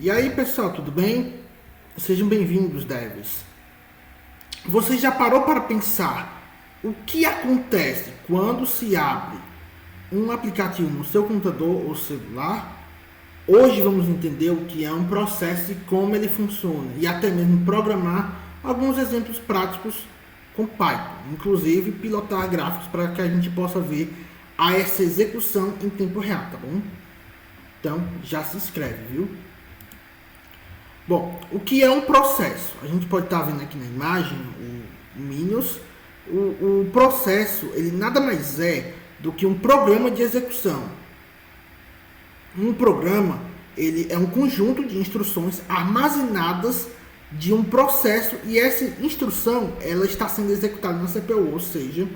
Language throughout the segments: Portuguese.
E aí pessoal, tudo bem? Sejam bem-vindos, devs. Você já parou para pensar o que acontece quando se abre um aplicativo no seu computador ou celular? Hoje vamos entender o que é um processo e como ele funciona, e até mesmo programar alguns exemplos práticos com Python, inclusive pilotar gráficos para que a gente possa ver essa execução em tempo real, tá bom? Então já se inscreve, viu? Bom, o que é um processo? A gente pode estar vendo aqui na imagem o Minions. O processo, ele nada mais é do que um programa de execução. Um programa, ele é um conjunto de instruções armazenadas de um processo, e essa instrução, ela está sendo executada na CPU, ou seja,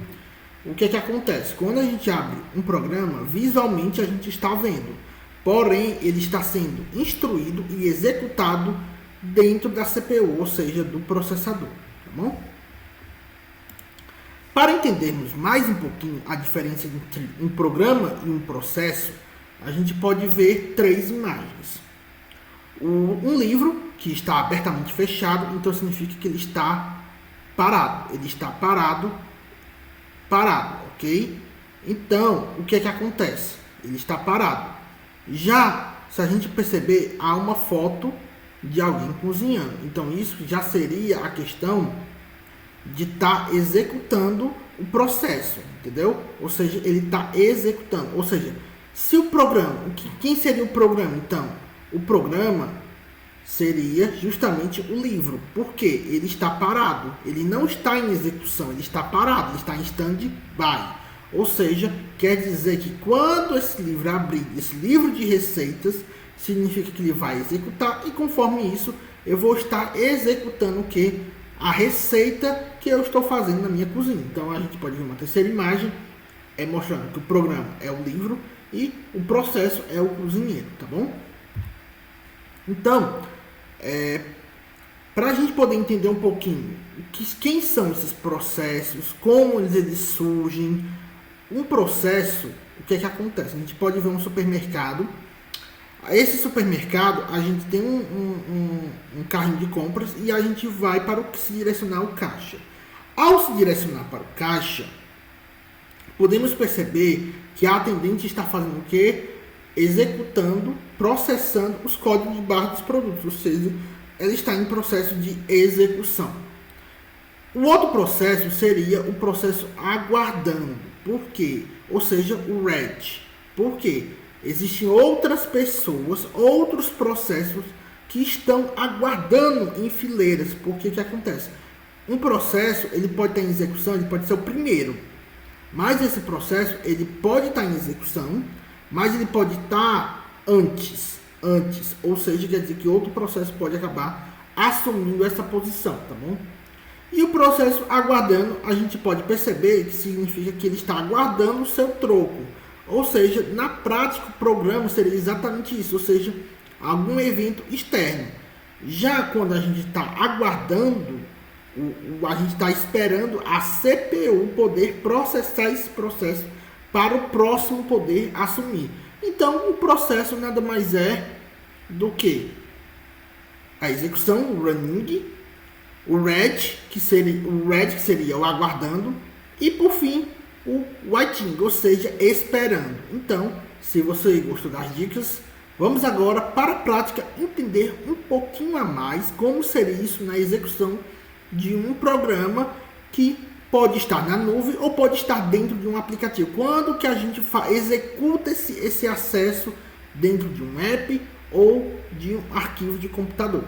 o que acontece? Quando a gente abre um programa, visualmente a gente está vendo, porém ele está sendo instruído e executado dentro da CPU, ou seja, do processador, tá bom? Para entendermos mais um pouquinho a diferença entre um programa e um processo, a gente pode ver três imagens. Um livro que está abertamente fechado, então significa que ele está parado. Ele está parado, ok? Então, o que acontece? Ele está parado. Já, se a gente perceber, há uma foto de alguém cozinhando. Então, isso já seria a questão de estar executando o processo, entendeu? Ou seja, ele está executando. Ou seja, se o programa, quem seria o programa? Então, o programa seria justamente o livro, porque ele está parado, ele não está em execução, ele está parado, ele está em stand-by. Ou seja, quer dizer que quando esse livro abrir, esse livro de receitas, significa que ele vai executar, e conforme isso, eu vou estar executando o que? A receita que eu estou fazendo na minha cozinha. Então a gente pode ver uma terceira imagem, mostrando que o programa é o livro e o processo é o cozinheiro, tá bom? Então, para a gente poder entender um pouquinho quem são esses processos, como eles surgem, um processo, o que acontece? A gente pode ver um supermercado. Esse supermercado, a gente tem um carrinho de compras e a gente vai para se direcionar ao caixa. Ao se direcionar para o caixa, podemos perceber que a atendente está fazendo o quê? Executando, processando os códigos de barra dos produtos, ou seja, ela está em processo de execução. O outro processo seria o processo aguardando. Por quê? Ou seja, o RED. Por quê? Existem outras pessoas, outros processos que estão aguardando em fileiras. Porque o que acontece? Um processo, ele pode estar em execução, ele pode ser o primeiro. Mas esse processo, ele pode estar em execução, mas ele pode estar antes. Ou seja, quer dizer que outro processo pode acabar assumindo essa posição, tá bom? E o processo aguardando, a gente pode perceber que significa que ele está aguardando o seu troco. Ou seja, na prática, o programa seria exatamente isso, ou seja, algum evento externo. Já quando a gente está aguardando, a gente está esperando a CPU poder processar esse processo para o próximo poder assumir. Então, o processo nada mais é do que a execução, o running, o red, que seria o aguardando, e por fim, o waiting, ou seja, esperando. Então, se você gostou das dicas, vamos agora para a prática entender um pouquinho a mais como seria isso na execução de um programa que pode estar na nuvem ou pode estar dentro de um aplicativo. Quando que a gente executa esse acesso dentro de um app ou de um arquivo de computador.